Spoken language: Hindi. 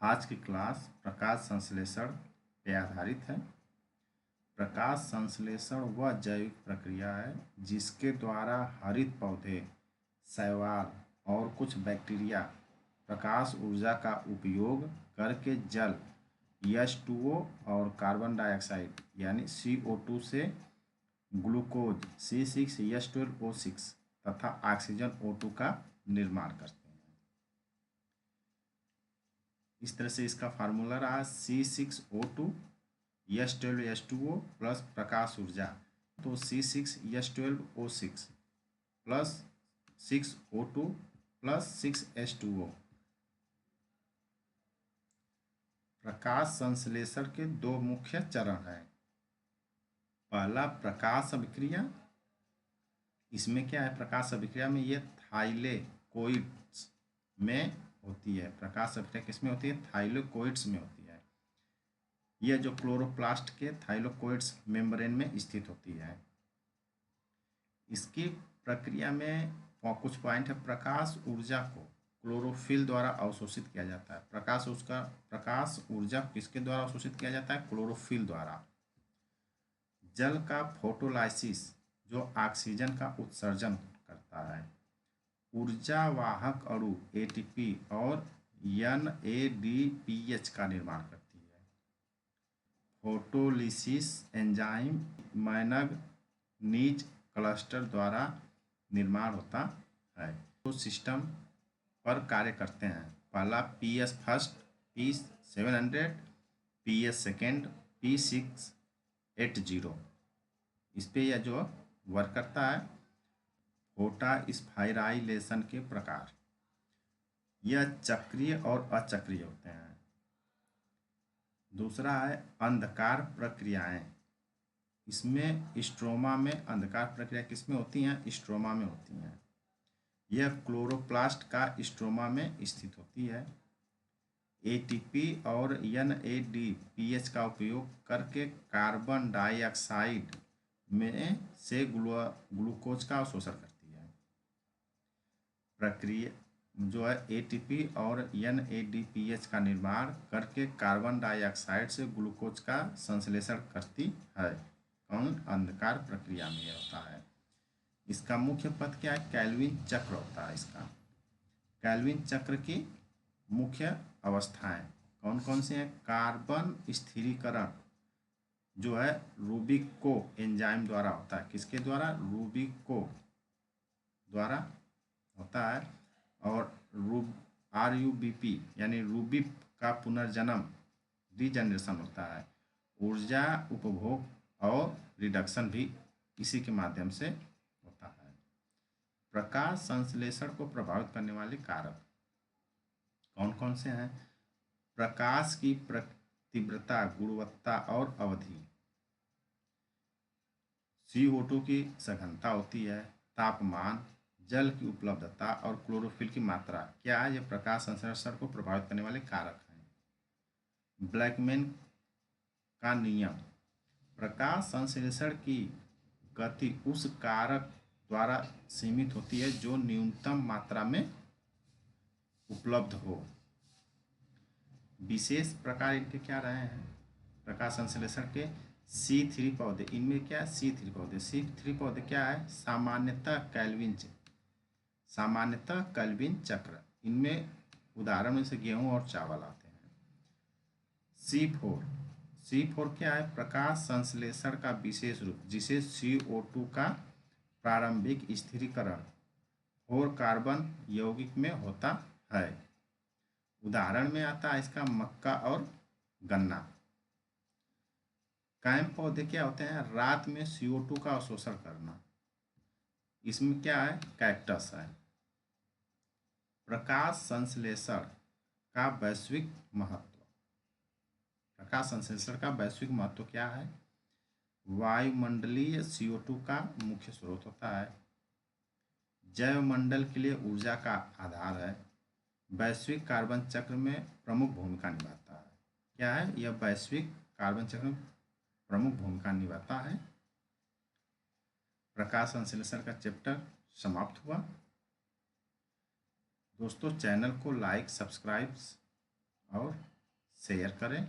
आज की क्लास प्रकाश संश्लेषण पे आधारित है। प्रकाश संश्लेषण वह जैविक प्रक्रिया है जिसके द्वारा हरित पौधे, शैवाल और कुछ बैक्टीरिया प्रकाश ऊर्जा का उपयोग करके जल H2O और कार्बन डाइऑक्साइड यानी CO2 से ग्लूकोज C6H12O6 तथा ऑक्सीजन O2 का निर्माण करते हैं। इस तरह से इसका फार्मूला रहा C6O2 H12H2O प्लस प्रकाश ऊर्जा, तो C6H12O6 plus 6O2 plus 6H2O। प्रकाश संश्लेषण के दो मुख्य चरण हैं। पहला प्रकाश अभिक्रिया। इसमें क्या है, प्रकाश अभिक्रिया में ये थाइलेकोइड्स में होती है। प्रकाश अभिक्रिया किसमें होती है? थाइलेकोइड्स में होती है। यह जो क्लोरोप्लास्ट के थाइलेकोइड्स मेम्ब्रेन में स्थित होती है। इसकी प्रक्रिया में कुछ पॉइंट है। प्रकाश ऊर्जा को क्लोरोफिल द्वारा अवशोषित किया जाता है। प्रकाश ऊर्जा किसके द्वारा अवशोषित किया जाता है? क्लोरोफिल द्वारा। जल का फोटोलाइसिस जो ऑक्सीजन का उत्सर्जन करता है। ऊर्जा वाहक अणु ATP और NADPH का निर्माण करती है। फोटोलिसिस एंजाइम मैंगनीज क्लस्टर द्वारा निर्माण होता है। तो सिस्टम पर कार्य करते हैं। पहला PS first, P700, PS second, P680। इस पे यह जो वर्क करता है। फोटोस्पाइराइलेशन के प्रकार, यह चक्रीय और अचक्रीय होते हैं। दूसरा है अंधकार प्रक्रियाएं। इसमें स्ट्रोमा में अंधकार प्रक्रिया किसमें होती हैं? स्ट्रोमा में होती हैं। यह क्लोरोप्लास्ट का स्ट्रोमा में स्थित होती है। ATP और NADPH का उपयोग करके कार्बन डाइऑक्साइड में से ग्लूकोज का अवशोषण करती है। प्रक्रिया जो है ATP और NADPH का निर्माण करके कार्बन डाइऑक्साइड से ग्लूकोज का संश्लेषण करती है। कौन? अंधकार प्रक्रिया में होता है। इसका मुख्य पद क्या है? कैल्विन चक्र होता है इसका। कैल्विन चक्र की मुख्य अवस्थाएं कौन कौन सी हैं? कार्बन स्थिरीकरण जो है रूबिको एंजाइम द्वारा होता है। किसके द्वारा? रूबिको द्वारा होता है। और RUBP यानी रूबिप का पुनर्जन्म रीजनरेशन होता है। ऊर्जा उपभोग और रिडक्शन भी इसी के माध्यम से होता है। प्रकाश संश्लेषण को प्रभावित करने वाले कारक कौन कौन से हैं? प्रकाश की तीव्रता, गुणवत्ता और अवधि। CO2 की सघनता होती है। तापमान, जल की उपलब्धता और क्लोरोफिल की मात्रा क्या है? ये प्रकाश संश्लेषण को प्रभावित करने वाले कारक हैं। ब्लैकमैन का नियम। प्रकाश संश्लेषण की गति उस कारक द्वारा सीमित होती है जो न्यूनतम मात्रा में उपलब्ध हो। विशेष प्रकार इनके क्या रहे हैं? प्रकाश संश्लेषण के C3 पौधे। इनमें क्या है? C3 पौधे। C3 पौधे क्या है? सामान्यतः कैल्विन चक्र। इनमें उदाहरण में से गेहूं और चावल आते हैं। C4 क्या है? प्रकाश संश्लेषण का विशेष रूप जिसे CO2 का प्रारंभिक स्थिरीकरण 4 कार्बन यौगिक में होता है। उदाहरण में आता है इसका मक्का और गन्ना। कायम पौधे क्या होते हैं? रात में CO2 का अवशोषण करना। इसमें क्या है? कैक्टस है। प्रकाश संश्लेषण का वैश्विक महत्व। प्रकाश संश्लेषण का वैश्विक महत्व क्या है? वायुमंडलीय CO2 का मुख्य स्रोत होता है। जैवमंडल के लिए ऊर्जा का आधार है। वैश्विक कार्बन चक्र में प्रमुख भूमिका निभाता है। क्या है? यह वैश्विक कार्बन चक्र में प्रमुख भूमिका निभाता है। प्रकाश संश्लेषण का चैप्टर समाप्त हुआ। दोस्तों, चैनल को लाइक, सब्सक्राइब और शेयर करें।